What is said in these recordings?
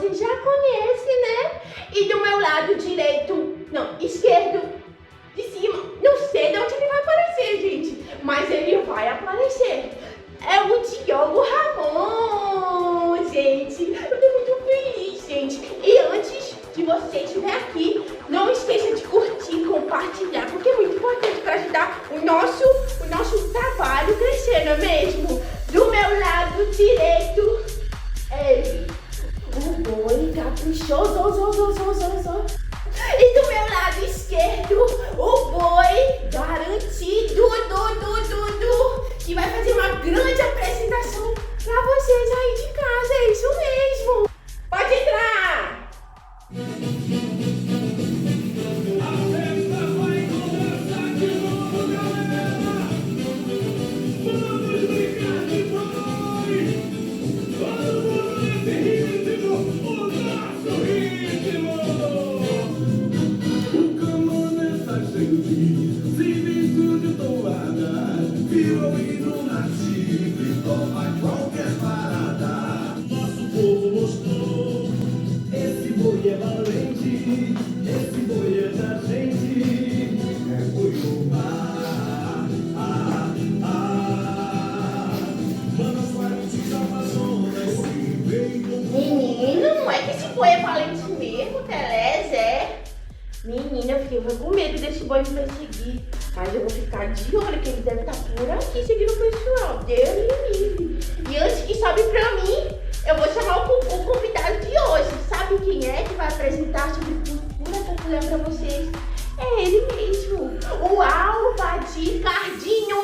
você já conhece, né? E do meu lado direito, não, esquerdo, de cima, não sei de onde ele vai aparecer, gente, mas ele vai aparecer. É o Diogo Ramon, gente. Eu tô muito feliz, gente. E antes de você estiver aqui, não esqueça de curtir, compartilhar, porque é muito importante para ajudar o nosso trabalho crescer, não é mesmo? Do meu lado direito, ele, o boi caprichoso. E do meu lado esquerdo, o boi garantido, que vai fazer uma grande apresentação pra vocês aí de casa, é isso mesmo. Pode entrar! A festa vai começar de novo, galera! Vamos brincar de boi! Todo mundo nesse ritmo, o nosso ritmo! Como nessa gente, se visto de toada, virou hino nativo, toma qualquer parada. Nosso povo mostrou, esse boi é valente, esse boi é da gente, é boi do mar. Manas fortes Amazonas, se vem do Menino, não é que esse boi é valente mesmo, Telés, é? Menina, eu fiquei com medo desse boi me perseguir. Mas eu vou ficar de olho, que ele deve estar por aqui seguindo o pessoal. Deus me livre. E antes que sobe pra mim, eu vou chamar o convidado de hoje. Sabe quem é que vai apresentar sobre cultura popular pra vocês? É ele mesmo. O Alvadir Cardinho.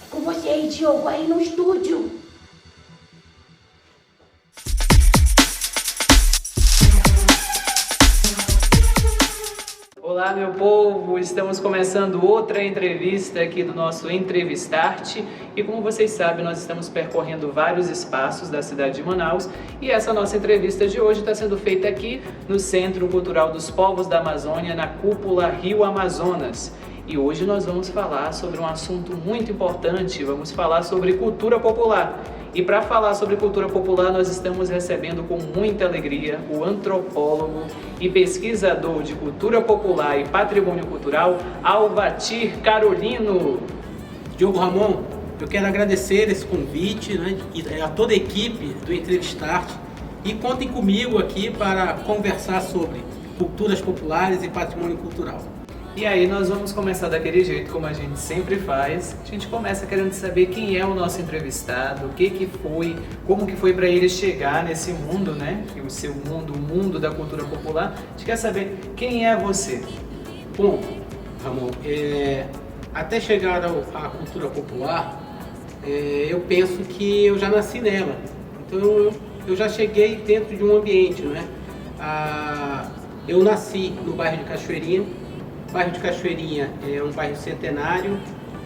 É com vocês, Diogo, aí no estúdio. Olá, meu povo! Estamos começando outra entrevista aqui do nosso Entrevistarte e, como vocês sabem, nós estamos percorrendo vários espaços da cidade de Manaus e essa nossa entrevista de hoje está sendo feita aqui no Centro Cultural dos Povos da Amazônia, na Cúpula Rio Amazonas. E hoje nós vamos falar sobre um assunto muito importante, vamos falar sobre cultura popular. E para falar sobre cultura popular, nós estamos recebendo com muita alegria o antropólogo e pesquisador de cultura popular e patrimônio cultural, Alvadir Carolino. Diogo Ramon, eu quero agradecer esse convite, né, a toda a equipe do Entrevistarte e contem comigo aqui para conversar sobre culturas populares e patrimônio cultural. E aí nós vamos começar daquele jeito como a gente sempre faz. A gente começa querendo saber quem é o nosso entrevistado, o que foi, como que foi para ele chegar nesse mundo, né? O seu mundo, o mundo da cultura popular. A gente quer saber quem é você. Bom, Ramon, até chegar à cultura popular, eu penso que eu já nasci nela. Então eu já cheguei dentro de um ambiente, né? Eu nasci no bairro de Cachoeirinha. O bairro de Cachoeirinha é um bairro centenário,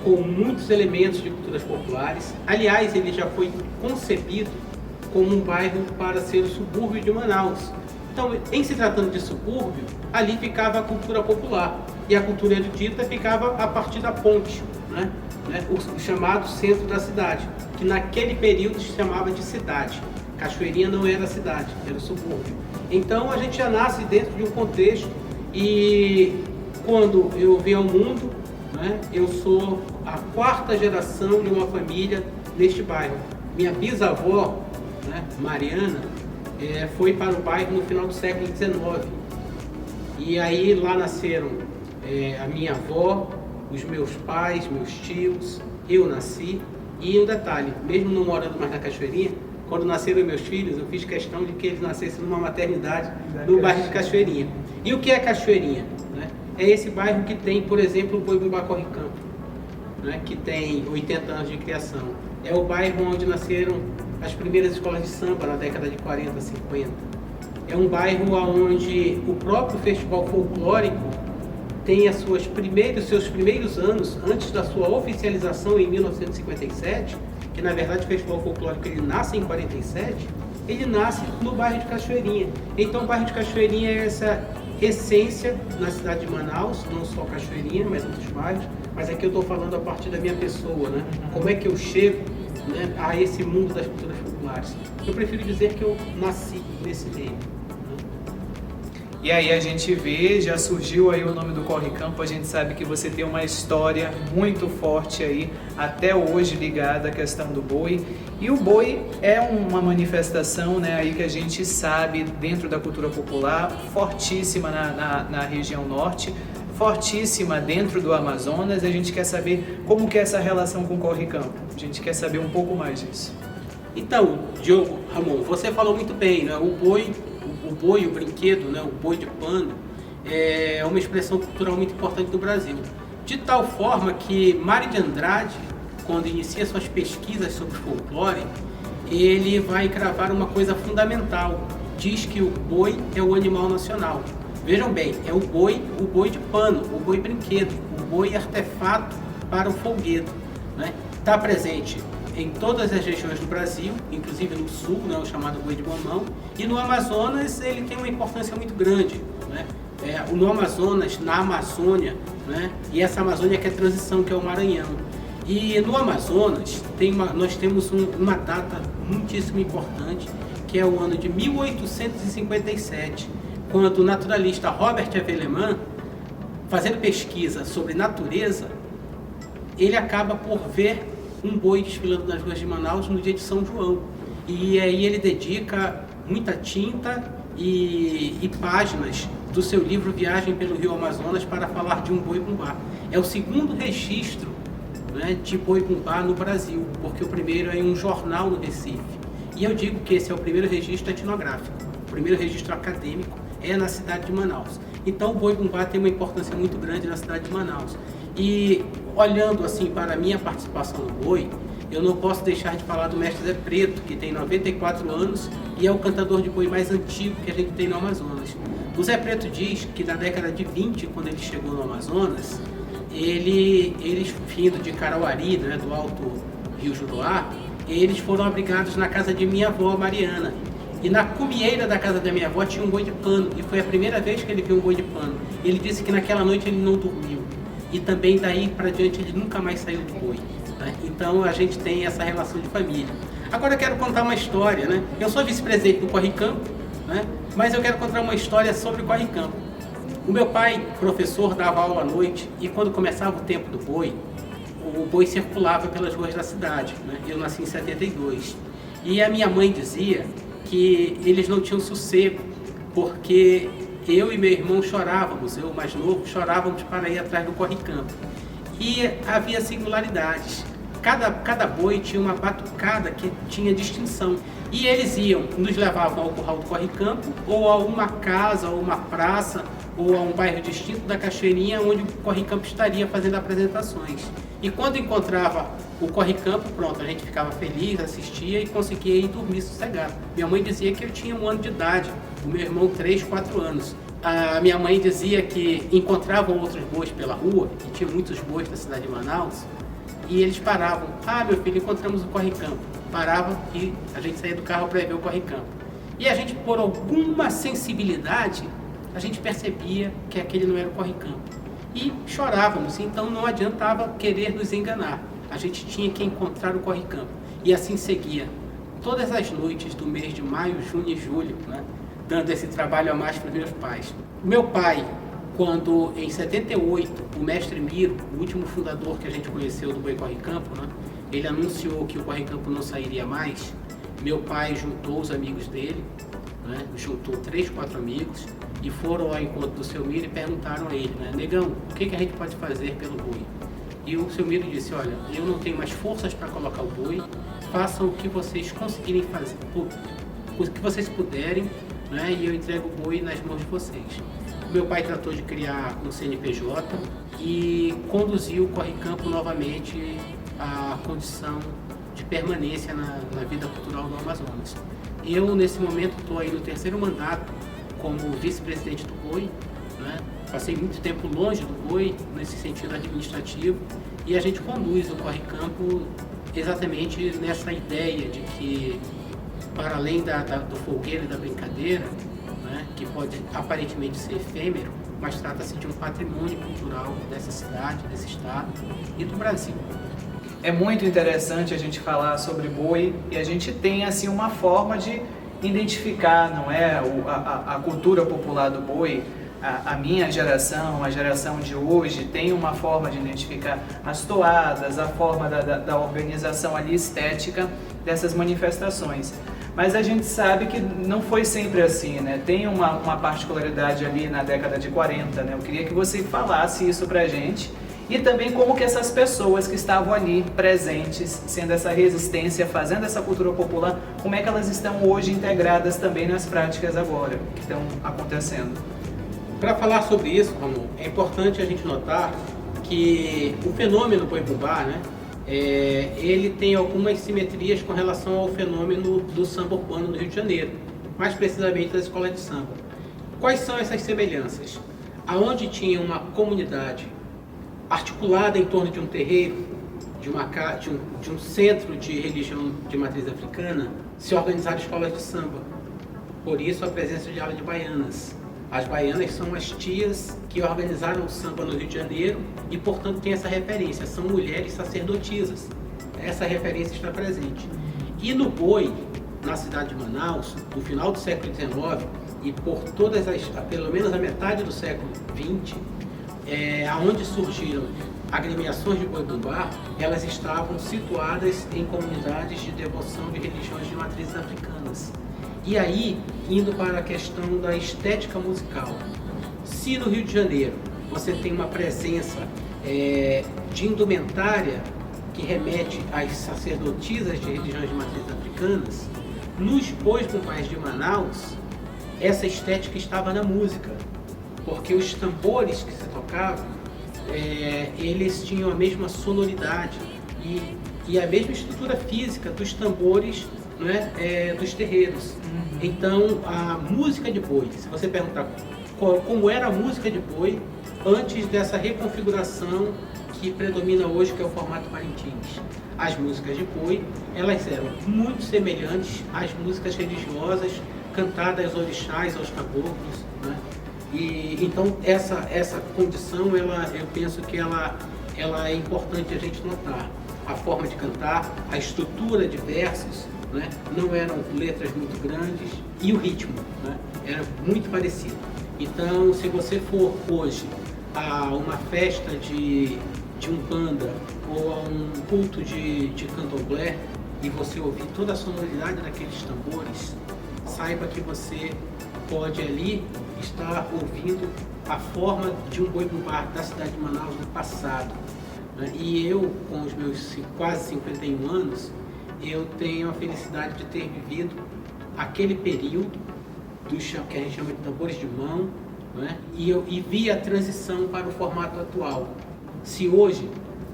com muitos elementos de culturas populares. Aliás, ele já foi concebido como um bairro para ser o subúrbio de Manaus. Então, em se tratando de subúrbio, ali ficava a cultura popular. E a cultura erudita ficava a partir da ponte, né? O chamado centro da cidade, que naquele período se chamava de cidade. Cachoeirinha não era a cidade, era o subúrbio. Então, a gente já nasce dentro de um contexto e... Quando eu vim ao mundo, né, eu sou a 4ª geração de uma família neste bairro. Minha bisavó, né, Mariana, foi para o bairro no final do século XIX. E aí lá nasceram a minha avó, os meus pais, meus tios, eu nasci. E um detalhe, mesmo não morando mais na Cachoeirinha, quando nasceram meus filhos, eu fiz questão de que eles nascessem numa maternidade no bairro de Cachoeirinha. E o que é Cachoeirinha? É esse bairro que tem, por exemplo, o Boi-Bumbá Corre-Campo, né, que tem 80 anos de criação. É o bairro onde nasceram as primeiras escolas de samba na década de 40, 50. É um bairro onde o próprio festival folclórico tem seus primeiros anos, antes da sua oficialização em 1957, que na verdade o festival folclórico ele nasce em 47, ele nasce no bairro de Cachoeirinha. Então o bairro de Cachoeirinha é essência na cidade de Manaus, não só Cachoeirinha, mas outros bairros, mas aqui eu estou falando a partir da minha pessoa, né? Como é que eu chego, né, a esse mundo das culturas populares. Eu prefiro dizer que eu nasci nesse meio. E aí a gente vê, já surgiu aí o nome do Corre Campo, a gente sabe que você tem uma história muito forte aí, até hoje ligada à questão do boi. E o boi é uma manifestação, né, aí que a gente sabe dentro da cultura popular, fortíssima na região norte, fortíssima dentro do Amazonas. A gente quer saber como que é essa relação com o Corre Campo. A gente quer saber um pouco mais disso. Então, Diogo, Ramon, você falou muito bem, né? O boi, o brinquedo, né? O boi de pano, é uma expressão cultural muito importante no Brasil. De tal forma que Mário de Andrade, quando inicia suas pesquisas sobre folclore, ele vai cravar uma coisa fundamental. Diz que o boi é o animal nacional. Vejam bem, é o boi de pano, o boi brinquedo, o boi artefato para o folguedo, né? Está presente em todas as regiões do Brasil, inclusive no sul, né, o chamado boi de mamão, e no Amazonas ele tem uma importância muito grande, né? No Amazonas, na Amazônia, né? E essa Amazônia que é transição, que é o Maranhão. E no Amazonas nós temos uma data muitíssimo importante, que é o ano de 1857, quando o naturalista Robert Avelleman, fazendo pesquisa sobre natureza, ele acaba por ver um boi desfilando nas ruas de Manaus no dia de São João. E aí ele dedica muita tinta e páginas do seu livro Viagem pelo Rio Amazonas para falar de um boi-bumbá. É o segundo registro, né, de boi-bumbá no Brasil, porque o primeiro é em um jornal no Recife. E eu digo que esse é o primeiro registro etnográfico, o primeiro registro acadêmico é na cidade de Manaus. Então o boi-bumbá tem uma importância muito grande na cidade de Manaus. E olhando assim para a minha participação no boi, eu não posso deixar de falar do mestre Zé Preto, que tem 94 anos e é o cantador de boi mais antigo que a gente tem no Amazonas. O Zé Preto diz que na década de 20, quando ele chegou no Amazonas, eles vindo de Carauari, né, do Alto Rio Juruá, eles foram abrigados na casa de minha avó, Mariana. E na cumieira da casa da minha avó tinha um boi de pano, e foi a primeira vez que ele viu um boi de pano. Ele disse que naquela noite ele não dormiu. E também daí para diante ele nunca mais saiu do boi, né? Então a gente tem essa relação de família. Agora eu quero contar uma história, né? Eu sou vice-presidente do Corre Campo, né? Mas eu quero contar uma história sobre o Corre Campo. O meu pai, professor, dava aula à noite e quando começava o tempo do boi, o boi circulava pelas ruas da cidade, né? Eu nasci em 72. E a minha mãe dizia que eles não tinham sossego, porque eu e meu irmão chorávamos, eu mais novo, chorávamos para ir atrás do corre-campo. E havia singularidades. Cada boi tinha uma batucada que tinha distinção. E eles nos levavam ao curral do corre-campo, ou a uma casa, ou uma praça, ou a um bairro distinto da Cachoeirinha, onde o corre-campo estaria fazendo apresentações. E quando encontrava o corre-campo, pronto, a gente ficava feliz, assistia e conseguia ir dormir sossegado. Minha mãe dizia que eu tinha 1 ano de idade, o meu irmão 3, 4 anos. A minha mãe dizia que encontravam outros bois pela rua, e tinha muitos bois na cidade de Manaus, e eles paravam. Ah, meu filho, encontramos o corre-campo. Paravam e a gente saía do carro para ver o corre-campo. E a gente, por alguma sensibilidade, a gente percebia que aquele não era o corre-campo. E chorávamos, então não adiantava querer nos enganar. A gente tinha que encontrar o corre-campo. E assim seguia. Todas as noites do mês de maio, junho e julho, né, dando esse trabalho a mais para os meus pais. Meu pai, quando em 78, o mestre Miro, o último fundador que a gente conheceu do Boi Corre Campo, né, ele anunciou que o Corre Campo não sairia mais, meu pai juntou os amigos dele, né, juntou 3, 4 amigos, e foram ao encontro do seu Miro e perguntaram a ele, né, negão, o que a gente pode fazer pelo boi? E o seu Miro disse, olha, eu não tenho mais forças para colocar o boi, façam o que vocês conseguirem fazer, o que vocês puderem, né, e eu entrego o boi nas mãos de vocês. Meu pai tratou de criar um CNPJ e conduziu o Corre Campo novamente à condição de permanência na vida cultural do Amazonas. Eu, nesse momento, estou aí no 3º mandato como vice-presidente do boi, né? Passei muito tempo longe do boi, nesse sentido administrativo, e a gente conduz o Corre Campo exatamente nessa ideia de que, para além do folgueiro e da brincadeira, né, que que pode aparentemente ser efêmero, mas trata-se de um patrimônio cultural dessa cidade, desse estado e do Brasil. É muito interessante a gente falar sobre boi e a gente tem assim uma forma de identificar, não é, a cultura popular do boi. A minha geração, a geração de hoje, tem uma forma de identificar as toadas, a forma da organização ali estética dessas manifestações. Mas a gente sabe que não foi sempre assim, né? Tem uma particularidade ali na década de 40, né? Eu queria que você falasse isso pra gente e também como que essas pessoas que estavam ali presentes, sendo essa resistência, fazendo essa cultura popular, como é que elas estão hoje integradas também nas práticas agora que estão acontecendo. Para falar sobre isso, Ramon, é importante a gente notar que o fenômeno boi-bumbá, né, ele tem algumas simetrias com relação ao fenômeno do samba urbano no Rio de Janeiro, mais precisamente das escolas de samba. Quais são essas semelhanças? Aonde tinha uma comunidade articulada em torno de um terreiro, de um centro de religião de matriz africana, se organizaram escolas de samba. Por isso a presença de ala de baianas. As baianas são as tias que organizaram o samba no Rio de Janeiro e, portanto, tem essa referência. São mulheres sacerdotisas. Essa referência está presente. E no boi, na cidade de Manaus, no final do século XIX e por pelo menos a metade do século XX, aonde surgiram agremiações de boi-bumbá, elas estavam situadas em comunidades de devoção de religiões de matrizes africanas. E aí, indo para a questão da estética musical, se no Rio de Janeiro você tem uma presença de indumentária que remete às sacerdotisas de religiões de matrizes africanas, nos bois-bumbás de Manaus, essa estética estava na música, porque os tambores que se tocavam, eles tinham a mesma sonoridade e a mesma estrutura física dos tambores, não é, dos terreiros. Então, a música de boi, se você perguntar como era a música de boi antes dessa reconfiguração que predomina hoje, que é o formato Parintins. As músicas de boi, elas eram muito semelhantes às músicas religiosas cantadas aos orixás, aos caboclos, né? E então essa condição, eu penso que ela é importante a gente notar. A forma de cantar, a estrutura de versos, né? Não eram letras muito grandes e o ritmo, né? Era muito parecido. Então, se você for hoje a uma festa de umbanda ou a um culto de candomblé e você ouvir toda a sonoridade daqueles tambores, saiba que você pode ali estar ouvindo a forma de um boi-bumbá da cidade de Manaus no passado. E eu, com os meus quase 51 anos, eu tenho a felicidade de ter vivido aquele período que a gente chama de tambores de mão, né? E vi a transição para o formato atual. Se hoje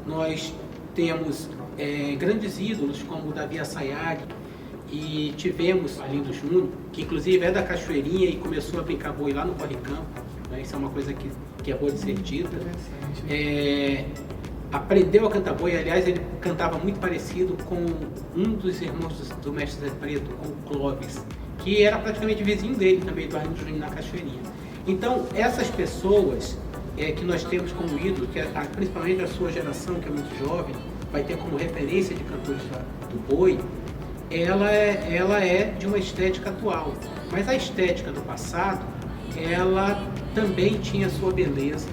nós temos grandes ídolos como o Davi Assayag, e tivemos Arlindo Júnior, que inclusive é da Cachoeirinha e começou a brincar boi lá no Corre Campo, né? Isso é uma coisa que é boa de ser dita. Aprendeu a cantar boi, aliás, ele cantava muito parecido com um dos irmãos do mestre Zé Preto, com o Clóvis, que era praticamente vizinho dele também, do Arlindo Júnior na Cachoeirinha. Então, essas pessoas que nós temos como ídolo, que principalmente a sua geração, que é muito jovem, vai ter como referência de cantores do boi, ela é de uma estética atual. Mas a estética do passado, ela também tinha sua beleza.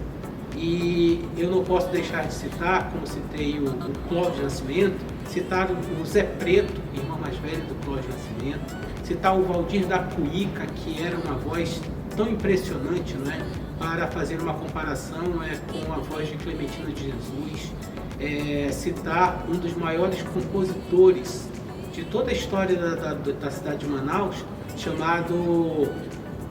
E eu não posso deixar de citar, como citei o Clóvis Nascimento, citar o Zé Preto, irmão mais velho do Clóvis Nascimento, citar o Valdir da Cuíca, que era uma voz tão impressionante, não é? Para fazer uma comparação com a voz de Clementina de Jesus, citar um dos maiores compositores de toda a história da cidade de Manaus, chamado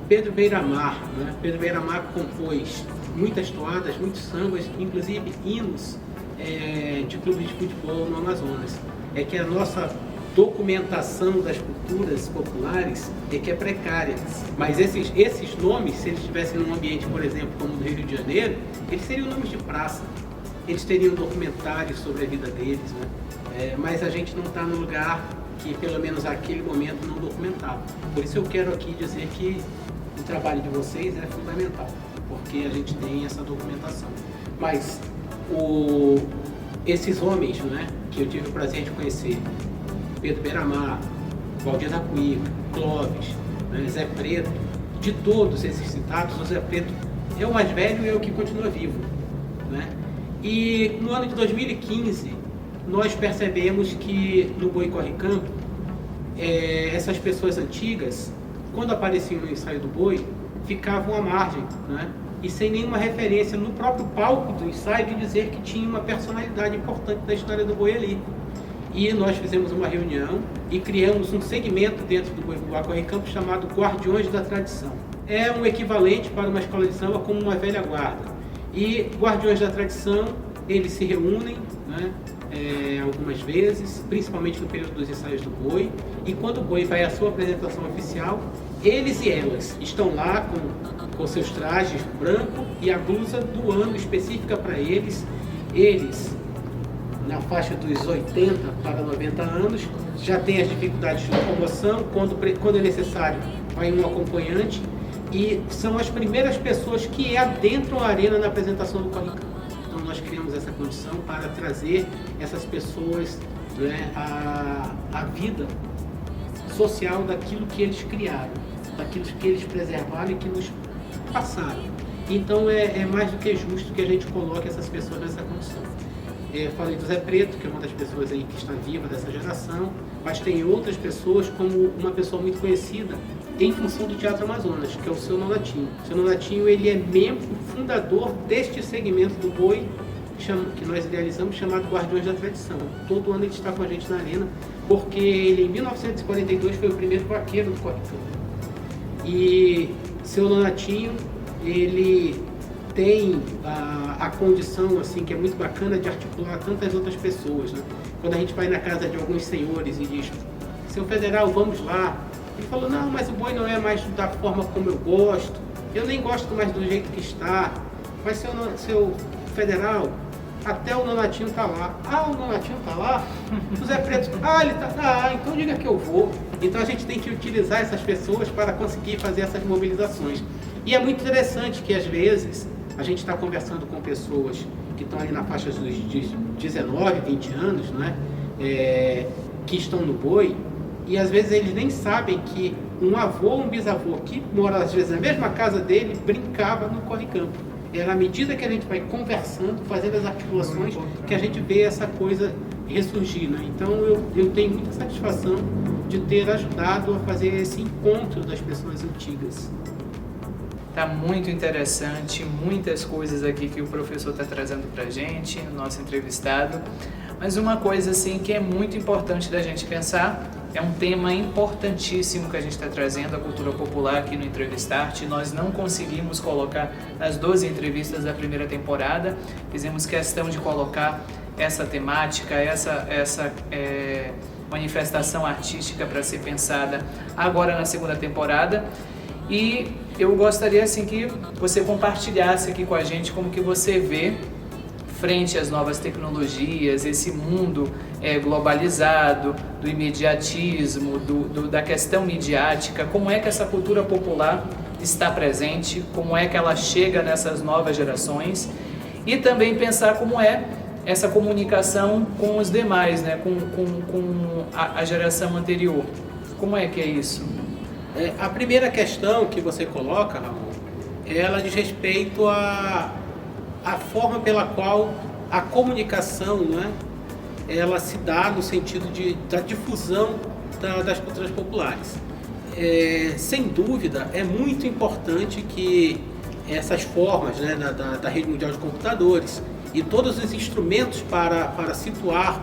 Pedro Beiramar, né? Pedro Beiramar compôs muitas toadas, muitos sambas, inclusive hinos de clubes de futebol no Amazonas. É que a nossa documentação das culturas populares que é precária. Mas esses nomes, se eles estivessem num ambiente, por exemplo, como o do Rio de Janeiro, eles seriam nomes de praça. Eles teriam documentários sobre a vida deles, né? Mas a gente não está no lugar que, pelo menos naquele momento, não documentava. Por isso eu quero aqui dizer que o trabalho de vocês é fundamental, porque a gente tem essa documentação. Mas esses homens, né, que eu tive o prazer de conhecer, Pedro Beiramar, Valdir da Cuíca, Clóvis, né, Zé Preto, de todos esses citados, o Zé Preto é o mais velho e é o que continua vivo, né? E no ano de 2015, nós percebemos que no Boi Corre Campo, essas pessoas antigas, quando apareciam no ensaio do boi, ficavam à margem, né? E sem nenhuma referência no próprio palco do ensaio de dizer que tinha uma personalidade importante da história do boi ali. E nós fizemos uma reunião e criamos um segmento dentro do Boi Corre Campo chamado Guardiões da Tradição. É um equivalente para uma escola de samba como uma velha guarda. E Guardiões da Tradição, eles se reúnem, né, algumas vezes, principalmente no período dos ensaios do boi, e quando o boi vai à sua apresentação oficial, eles e elas estão lá com seus trajes branco e a blusa do ano específica para eles. Eles, na faixa dos 80 para 90 anos, já têm as dificuldades de locomoção, quando é necessário vai um acompanhante, e são as primeiras pessoas que adentram a arena na apresentação do Corre Campo. Então nós criamos essa condição para trazer essas pessoas, né, a vida social daquilo que eles criaram, daquilo que eles preservaram e que nos passaram. Então é mais do que justo que a gente coloque essas pessoas nessa condição. Falei do Zé Preto, que é uma das pessoas aí que está viva dessa geração, mas tem outras pessoas, como uma pessoa muito conhecida em função do Teatro Amazonas, que é o Seu Nonatinho. O Seu Nonatinho, ele é membro fundador deste segmento do boi que nós idealizamos, chamado Guardiões da Tradição. Todo ano ele está com a gente na arena, porque ele em 1942 foi o primeiro vaqueiro do Corre Campo. E Seu Nonatinho, ele tem a condição, assim, que é muito bacana, de articular tantas outras pessoas, né? Quando a gente vai na casa de alguns senhores e diz: seu Federal, vamos lá. Ele falou: não, mas o boi não é mais da forma como eu gosto, eu nem gosto mais do jeito que está. Mas seu Federal, até o Nonatinho está lá. Ah, o Nonatinho está lá? O Zé Preto, ele está lá, então diga que eu vou. Então a gente tem que utilizar essas pessoas para conseguir fazer essas mobilizações. E é muito interessante que às vezes a gente está conversando com pessoas que estão ali na faixa dos 19, 20 anos, né? Que estão no boi, e às vezes eles nem sabem que um avô ou um bisavô que mora às vezes na mesma casa dele brincava no Corre Campo. É na medida que a gente vai conversando, fazendo as articulações, que a gente vê essa coisa ressurgir, né? Então eu tenho muita satisfação de ter ajudado a fazer esse encontro das pessoas antigas. Tá muito interessante, muitas coisas aqui que o professor está trazendo para a gente, o nosso entrevistado. Mas uma coisa assim que é muito importante da gente pensar, é um tema importantíssimo que a gente está trazendo, a cultura popular aqui no Entrevistarte. Nós não conseguimos colocar nas 12 entrevistas da primeira temporada, fizemos questão de colocar essa temática, essa manifestação artística para ser pensada agora na segunda temporada. E eu gostaria assim que você compartilhasse aqui com a gente como que você vê frente às novas tecnologias, esse mundo globalizado, do imediatismo, da questão midiática, como é que essa cultura popular está presente, como é que ela chega nessas novas gerações, e também pensar como é essa comunicação com os demais, né? com a geração anterior. Como é que é isso? A primeira questão que você coloca, Ramon, ela diz respeito à forma pela qual a comunicação, né, ela se dá no sentido da difusão das culturas populares. Sem dúvida, é muito importante que essas formas, né, da rede mundial de computadores e todos os instrumentos para situar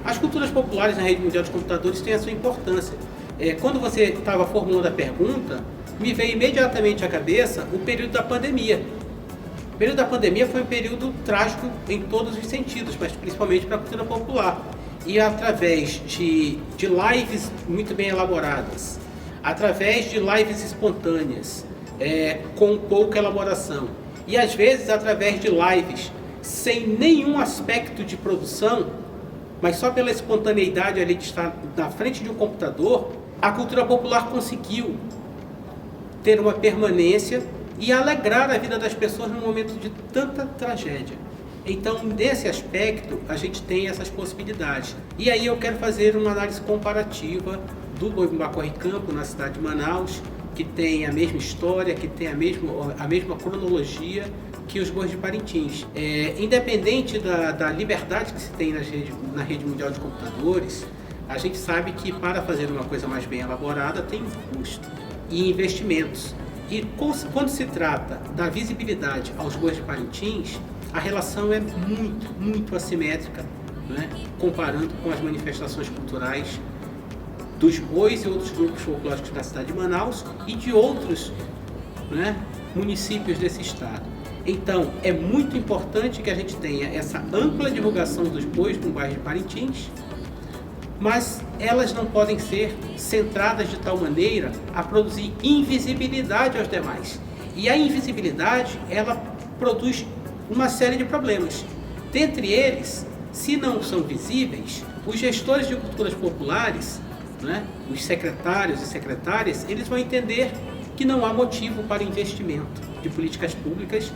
as culturas populares na rede mundial de computadores têm a sua importância. Quando você estava formulando a pergunta, me veio imediatamente à cabeça o período da pandemia. O período da pandemia foi um período trágico em todos os sentidos, mas principalmente para a cultura popular. E através de lives muito bem elaboradas, através de lives espontâneas, com pouca elaboração, e às vezes através de lives sem nenhum aspecto de produção, mas só pela espontaneidade ali de estar na frente de um computador, a cultura popular conseguiu ter uma permanência e alegrar a vida das pessoas num momento de tanta tragédia. Então, nesse aspecto, a gente tem essas possibilidades. E aí eu quero fazer uma análise comparativa do Boi-Bumbá Corre-Campo na cidade de Manaus, que tem a mesma história, que tem a mesma cronologia que os bois de Parintins. Independente da liberdade que se tem na rede mundial de computadores, a gente sabe que para fazer uma coisa mais bem elaborada tem um custo e investimentos. E quando se trata da visibilidade aos bois de Parintins, a relação é muito, muito assimétrica, né? Comparando com as manifestações culturais dos bois e outros grupos folclóricos da cidade de Manaus e de outros, né, municípios desse estado. Então, é muito importante que a gente tenha essa ampla divulgação dos bois no bairro de Parintins, mas elas não podem ser centradas de tal maneira a produzir invisibilidade aos demais. E a invisibilidade, ela produz uma série de problemas. Dentre eles, se não são visíveis, os gestores de culturas populares, né, os secretários e secretárias, eles vão entender que não há motivo para investimento de políticas públicas,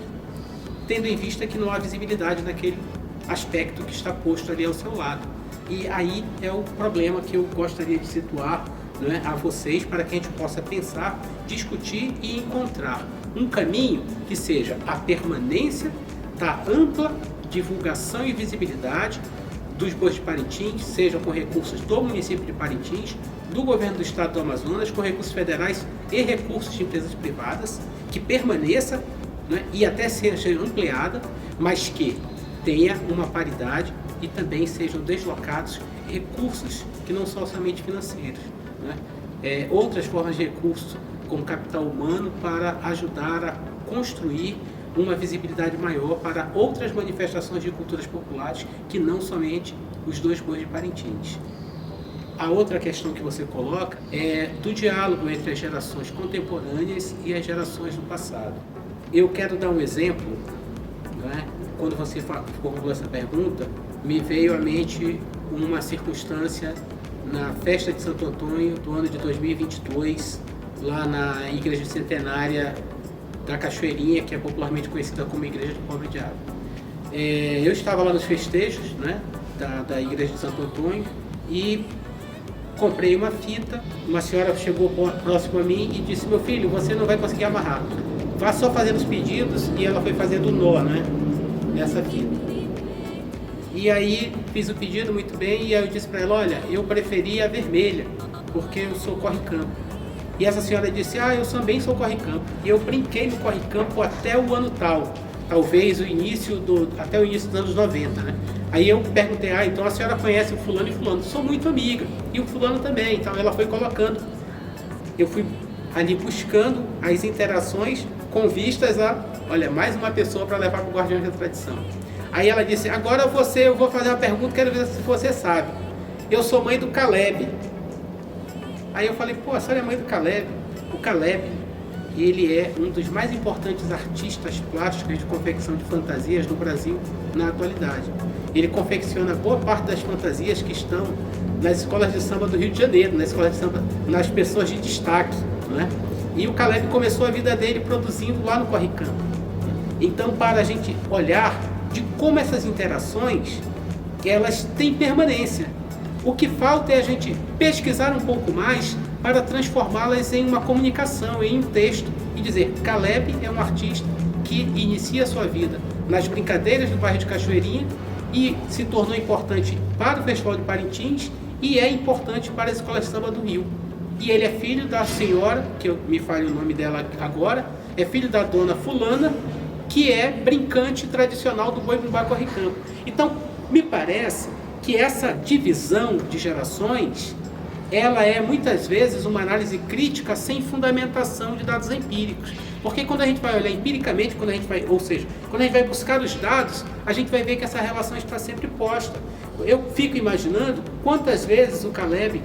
tendo em vista que não há visibilidade naquele aspecto que está posto ali ao seu lado. E aí é o problema que eu gostaria de situar, né, a vocês, para que a gente possa pensar, discutir e encontrar um caminho que seja a permanência da ampla divulgação e visibilidade dos bois de Parintins, seja com recursos do município de Parintins, do governo do estado do Amazonas, com recursos federais e recursos de empresas privadas, que permaneça, né, e até seja ampliada, mas que tenha uma paridade e também sejam deslocados recursos que não são somente financeiros, né? Outras formas de recursos, como capital humano, para ajudar a construir uma visibilidade maior para outras manifestações de culturas populares que não somente os dois bois de Parintins. A outra questão que você coloca é do diálogo entre as gerações contemporâneas e as gerações do passado. Eu quero dar um exemplo, né? Quando você formulou essa pergunta, me veio à mente uma circunstância na festa de Santo Antônio do ano de 2022, lá na Igreja Centenária da Cachoeirinha, que é popularmente conhecida como Igreja do Pobre Diabo. Eu estava lá nos festejos, né, da Igreja de Santo Antônio e comprei uma fita. Uma senhora chegou próximo a mim e disse: meu filho, você não vai conseguir amarrar, vá só fazendo os pedidos. E ela foi fazendo o nó, né, nessa fita. E aí fiz o pedido muito bem e aí eu disse para ela: olha, eu preferia a vermelha, porque eu sou corre-campo. E essa senhora disse: eu também sou corre-campo. E eu brinquei no corre-campo até o ano tal, talvez até o início dos anos 90, né? Aí eu perguntei: então a senhora conhece o fulano e fulano? Sou muito amiga. E o fulano também. Então ela foi colocando. Eu fui ali buscando as interações com vistas a, olha, mais uma pessoa para levar para o Guardiões da Tradição. Aí ela disse: agora eu vou fazer uma pergunta, quero ver se você sabe. Eu sou mãe do Caleb. Aí eu falei: pô, a senhora é mãe do Caleb. O Caleb, ele é um dos mais importantes artistas plásticos de confecção de fantasias no Brasil na atualidade. Ele confecciona boa parte das fantasias que estão nas escolas de samba do Rio de Janeiro, nas escolas de samba, nas pessoas de destaque, né? E o Caleb começou a vida dele produzindo lá no Corre-Campo. Então, para a gente olhar de como essas interações, elas têm permanência. O que falta é a gente pesquisar um pouco mais para transformá-las em uma comunicação, em um texto, e dizer: Caleb é um artista que inicia a sua vida nas brincadeiras do bairro de Cachoeirinha e se tornou importante para o Festival de Parintins e é importante para as escolas de samba do Rio. E ele é filho da senhora, que eu me falho o nome dela agora, é filho da dona fulana, que é brincante tradicional do Boi-Bumbá Corre-Campo. Então, me parece que essa divisão de gerações, ela é muitas vezes uma análise crítica sem fundamentação de dados empíricos. Porque quando a gente vai olhar empiricamente, quando a gente vai buscar os dados, a gente vai ver que essa relação está sempre posta. Eu fico imaginando quantas vezes o Caleb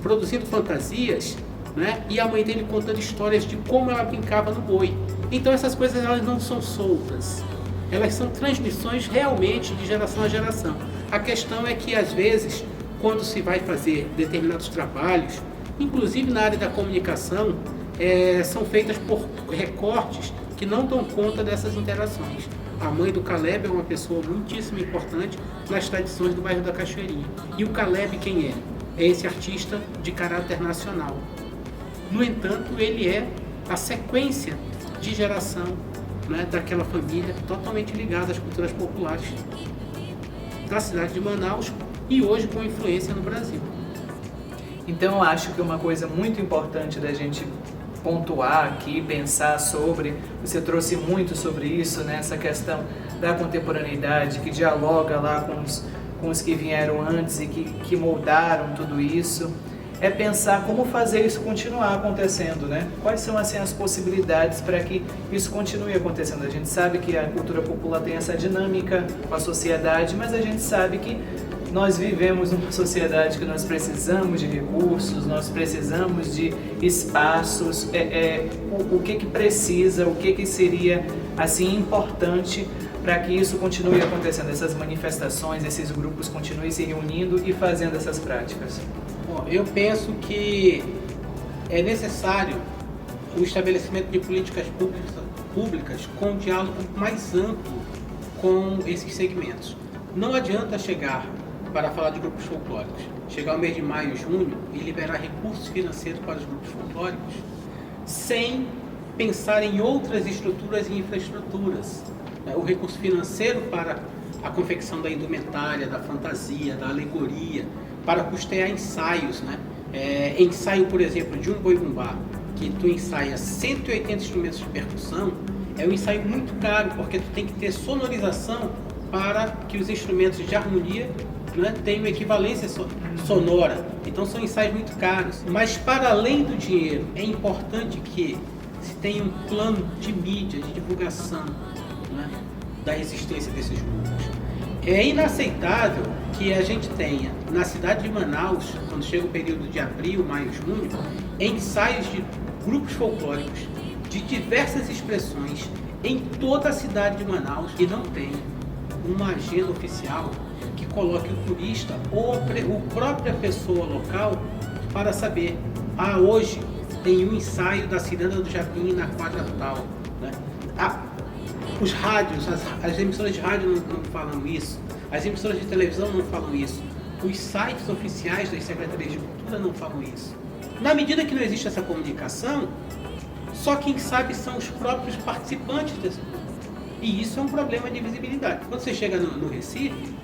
produzindo fantasias, né, e a mãe dele contando histórias de como ela brincava no boi. Então essas coisas, elas não são soltas, elas são transmissões realmente de geração a geração. A questão é que às vezes, quando se vai fazer determinados trabalhos, inclusive na área da comunicação, são feitas por recortes que não dão conta dessas interações. A mãe do Caleb é uma pessoa muitíssimo importante nas tradições do bairro da Cachoeirinha. E o Caleb quem é? É esse artista de caráter nacional. No entanto, ele é a sequência de geração, né, daquela família totalmente ligada às culturas populares da cidade de Manaus e hoje com influência no Brasil. Então eu acho que uma coisa muito importante da gente pontuar aqui, pensar sobre, você trouxe muito sobre isso, né, essa questão da contemporaneidade, que dialoga lá com os que vieram antes e que moldaram tudo isso, é pensar como fazer isso continuar acontecendo, né? Quais são assim, as possibilidades para que isso continue acontecendo? A gente sabe que a cultura popular tem essa dinâmica com a sociedade, mas a gente sabe que nós vivemos numa sociedade que nós precisamos de recursos, nós precisamos de espaços, o que precisa, o que seria assim importante para que isso continue acontecendo, essas manifestações, esses grupos continuem se reunindo e fazendo essas práticas. Bom, eu penso que é necessário o estabelecimento de políticas públicas com um diálogo mais amplo com esses segmentos. Não adianta chegar para falar de grupos folclóricos, chegar ao mês de maio e junho e liberar recursos financeiros para os grupos folclóricos sem pensar em outras estruturas e infraestruturas. O recurso financeiro para a confecção da indumentária, da fantasia, da alegoria, para custear ensaios, né? Ensaio, por exemplo, de um boi-bumbá, que tu ensaia 180 instrumentos de percussão, é um ensaio muito caro, porque tu tem que ter sonorização para que os instrumentos de harmonia, né, tenham equivalência sonora. Então são ensaios muito caros. Mas para além do dinheiro, é importante que se tenha um plano de mídia, de divulgação, né, da existência desses grupos. É inaceitável que a gente tenha, na cidade de Manaus, quando chega o período de abril, maio, junho, ensaios de grupos folclóricos de diversas expressões em toda a cidade de Manaus e não tenha uma agenda oficial que coloque o turista ou a própria pessoa local para saber, hoje tem um ensaio da Ciranda do Japim na quadra tal, né? Os rádios, as emissoras de rádio não falam isso, as emissoras de televisão não falam isso, os sites oficiais das secretarias de cultura não falam isso. Na medida que não existe essa comunicação, só quem sabe são os próprios participantes desse grupo. E isso é um problema de visibilidade. Quando você chega no Recife,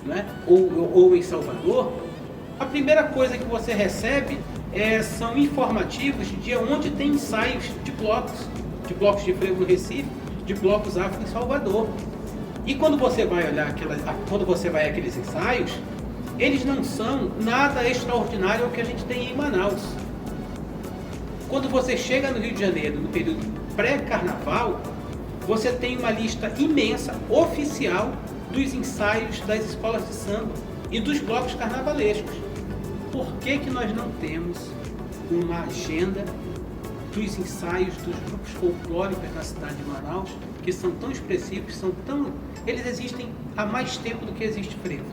né, ou em Salvador, a primeira coisa que você recebe são informativos de onde tem ensaios de blocos de frevo no Recife, de blocos afro em Salvador. E quando você vai àqueles ensaios, eles não são nada extraordinário ao que a gente tem em Manaus. Quando você chega no Rio de Janeiro, no período pré-carnaval, você tem uma lista imensa, oficial, dos ensaios das escolas de samba e dos blocos carnavalescos. Por que nós não temos uma agenda dos ensaios dos grupos folclóricos na cidade de Manaus, que são tão expressivos, eles existem há mais tempo do que existe frevo.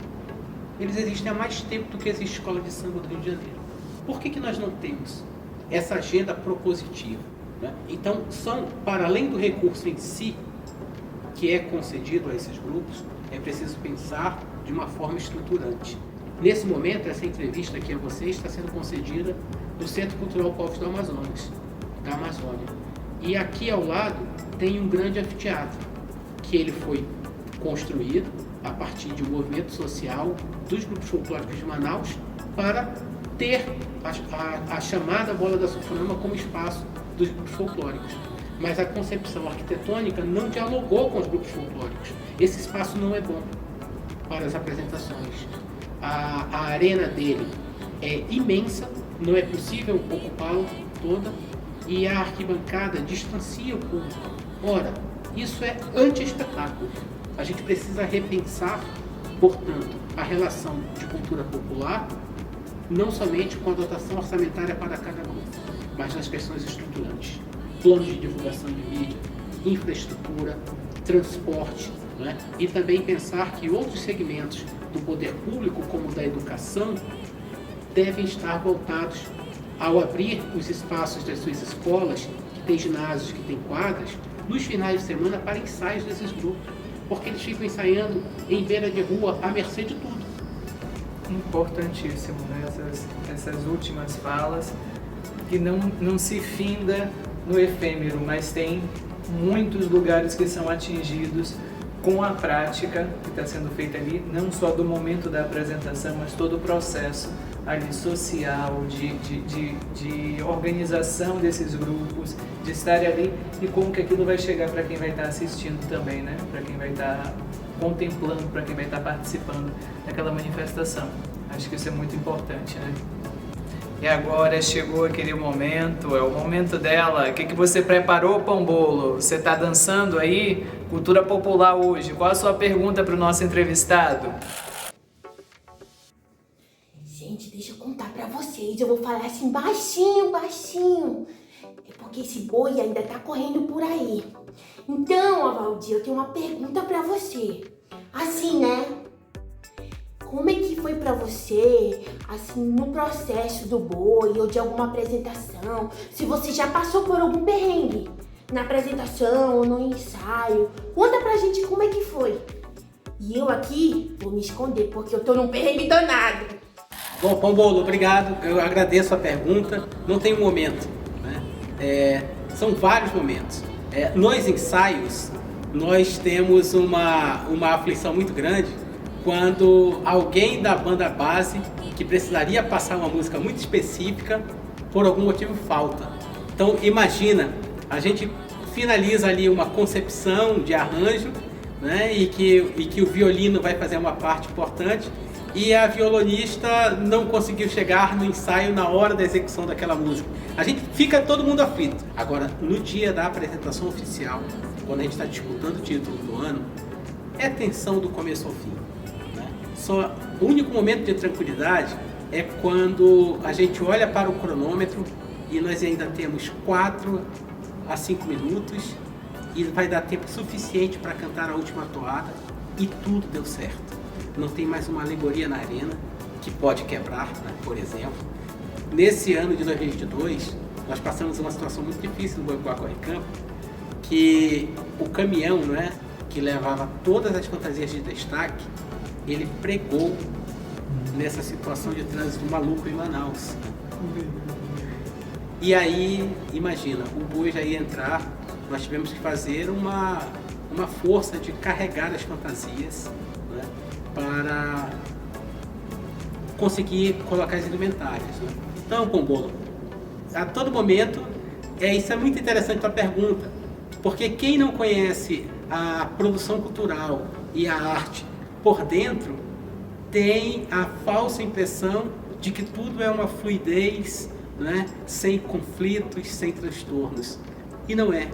Eles existem há mais tempo do que existe escola de samba do Rio de Janeiro. Por que nós não temos essa agenda propositiva, né? Então, para além do recurso em si, que é concedido a esses grupos, é preciso pensar de uma forma estruturante. Nesse momento, essa entrevista aqui a vocês está sendo concedida no Centro Cultural Povos do Amazonas, da Amazônia. E aqui ao lado tem um grande anfiteatro, que ele foi construído a partir de um movimento social dos grupos folclóricos de Manaus para ter a chamada Bola da Sulfurama como espaço dos grupos folclóricos. Mas a concepção arquitetônica não dialogou com os grupos folclóricos. Esse espaço não é bom para as apresentações. A arena dele é imensa, não é possível ocupá-la toda, e a arquibancada distancia o público. Ora, isso é anti-espetáculo. A gente precisa repensar, portanto, a relação de cultura popular, não somente com a dotação orçamentária para cada grupo, mas nas questões estruturantes. Planos de divulgação de mídia, infraestrutura, transporte, né? E também pensar que outros segmentos do poder público, como o da educação, devem estar voltados ao abrir os espaços das suas escolas, que tem ginásios, que tem quadras, nos finais de semana para ensaios desses grupos, porque eles ficam ensaiando em beira de rua à mercê de tudo. Importantíssimo, né? Essas últimas falas, que não se finda no efêmero, mas tem muitos lugares que são atingidos com a prática que está sendo feita ali, não só do momento da apresentação, mas todo o processo ali social, de organização desses grupos, de estar ali e como que aquilo vai chegar para quem vai estar assistindo também, né? Para quem vai estar contemplando, para quem vai estar participando daquela manifestação. Acho que isso é muito importante, né? E agora chegou aquele momento, é o momento dela. O que você preparou, Pambolo? Você está dançando aí? Cultura popular hoje. Qual a sua pergunta para o nosso entrevistado? Gente, deixa eu contar pra vocês. Eu vou falar assim baixinho, baixinho. É porque esse boi ainda tá correndo por aí. Então, Avaldir, eu tenho uma pergunta pra você. Assim, né? Como é que foi pra você, assim, no processo do boi ou de alguma apresentação? Se você já passou por algum perrengue na apresentação ou no ensaio, conta pra gente como é que foi. E eu aqui vou me esconder porque eu tô num perrengue danado. Bom, Pambolo, obrigado. Eu agradeço a pergunta. Não tem um momento, né? São vários momentos. Nos ensaios, nós temos uma aflição muito grande quando alguém da banda base que precisaria passar uma música muito específica, por algum motivo falta. Então imagina, a gente finaliza ali uma concepção de arranjo, né, e que o violino vai fazer uma parte importante e a violonista não conseguiu chegar no ensaio na hora da execução daquela música. A gente fica todo mundo aflito. Agora, no dia da apresentação oficial, quando a gente está disputando o título do ano, é tensão do começo ao fim. Só o único momento de tranquilidade é quando a gente olha para o cronômetro e nós ainda temos 4 a 5 minutos e vai dar tempo suficiente para cantar a última toada e tudo deu certo. Não tem mais uma alegoria na arena que pode quebrar, né? Por exemplo. Nesse ano de 2022, nós passamos uma situação muito difícil no Boi Corre Campo, que o caminhão, né, que levava todas as fantasias de destaque, ele pregou nessa situação de trânsito maluco em Manaus. E aí, imagina, o boi já ia entrar, nós tivemos que fazer uma força de carregar as fantasias, né, para conseguir colocar as indumentárias. Né? Então, Pambolo, a todo momento, isso é muito interessante a pergunta, porque quem não conhece a produção cultural e a arte por dentro, tem a falsa impressão de que tudo é uma fluidez, né? Sem conflitos, sem transtornos. E não é.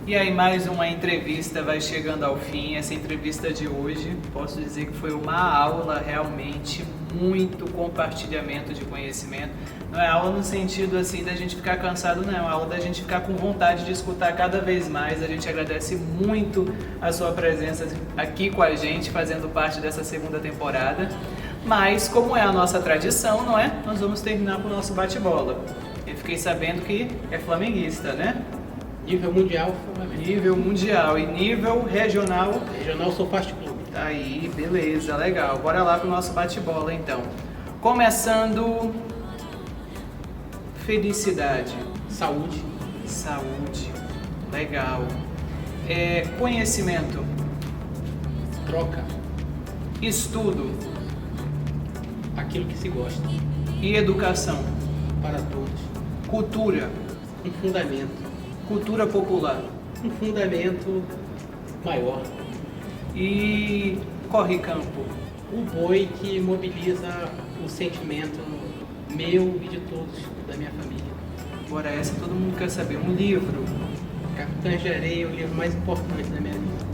E aí mais uma entrevista vai chegando ao fim. Essa entrevista de hoje, posso dizer que foi uma aula realmente, muito compartilhamento de conhecimento. Não é aula no sentido assim da gente ficar cansado, não, é aula da gente ficar com vontade de escutar cada vez mais. A gente agradece muito a sua presença aqui com a gente, fazendo parte dessa segunda temporada. Mas, como é a nossa tradição, não é? Nós vamos terminar com o nosso bate-bola. Eu fiquei sabendo que é flamenguista, né? Nível mundial, nível mundial e nível regional. Regional sou Fast Clube. Tá aí, beleza, legal. Bora lá pro nosso bate-bola então. Começando. Felicidade. Saúde. Saúde. Legal. Conhecimento. Troca. Estudo. Aquilo que se gosta. E educação. Para todos. Cultura. Um fundamento. Cultura popular. Um fundamento maior. E corre campo. O boi que mobiliza o sentimento meu e de todos da minha família. Agora essa todo mundo quer saber. Um livro. Capitães de Areia é o livro mais importante da minha vida.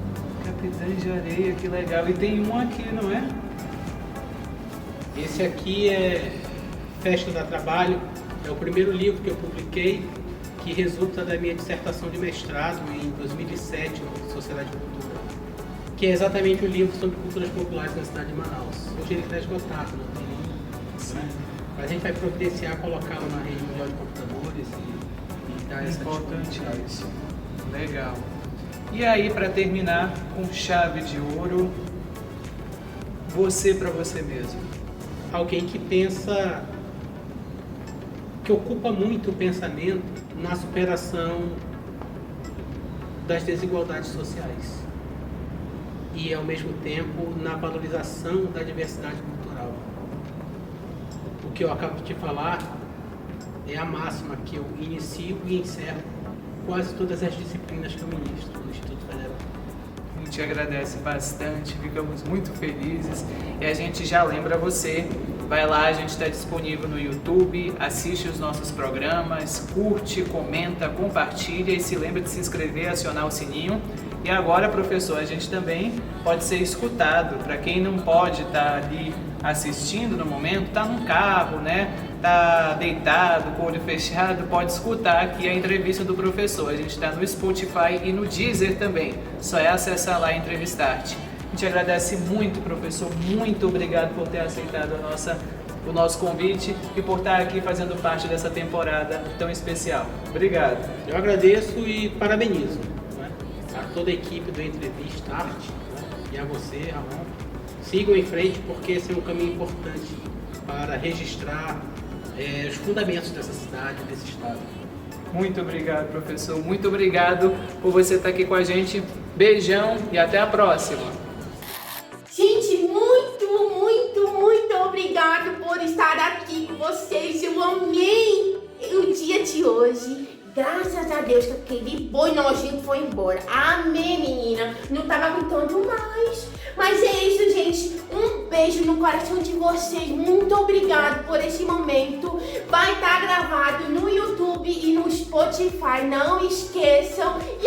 Capitães de Areia, que legal. E tem um aqui, não é? Esse aqui é Festa da Trabalho. É o primeiro livro que eu publiquei, que resulta da minha dissertação de mestrado em 2007 no Sociedade de Cultura, que é exatamente o livro sobre culturas populares na cidade de Manaus. Hoje ele está esgotado, não tem, né? A gente vai providenciar colocá-lo na rede mundial de computadores e dar essa Importante disponibilidade. isso. Legal. E aí, para terminar com chave de ouro, você para você mesmo. Alguém que pensa, que ocupa muito o pensamento na superação das desigualdades sociais e, ao mesmo tempo, na valorização da diversidade cultural. O que eu acabo de te falar é a máxima que eu inicio e encerro quase todas as disciplinas que eu ministro no Instituto Federal. A gente agradece bastante, ficamos muito felizes e a gente já lembra você, vai lá, a gente está disponível no YouTube, assiste os nossos programas, curte, comenta, compartilha e se lembra de se inscrever, acionar o sininho. E agora, professor, a gente também pode ser escutado, para quem não pode estar ali assistindo no momento, está num carro, né? Tá deitado, com o olho fechado, pode escutar aqui a entrevista do professor. A gente está no Spotify e no Deezer também. Só é acessar lá e entrevistar-te. A gente agradece muito, professor. Muito obrigado por ter aceitado o nosso convite e por estar aqui fazendo parte dessa temporada tão especial. Obrigado. Eu agradeço e parabenizo, né, a toda a equipe do Entrevista Arte, né, e a você, Ramon. Sigam em frente porque esse é um caminho importante para registrar os fundamentos dessa cidade, desse estado. Muito obrigado, professor. Muito obrigado por você estar aqui com a gente. Beijão e até a próxima. Gente, muito obrigado por estar aqui com vocês. Eu amei o dia de hoje. Graças a Deus que aquele boi nojento foi embora. Amei, menina. Não tava aguentando mais. Mas é isso, gente. Um beijo no coração de vocês. Muito obrigado por esse momento. Vai estar gravado no YouTube e no Spotify. Não esqueçam. E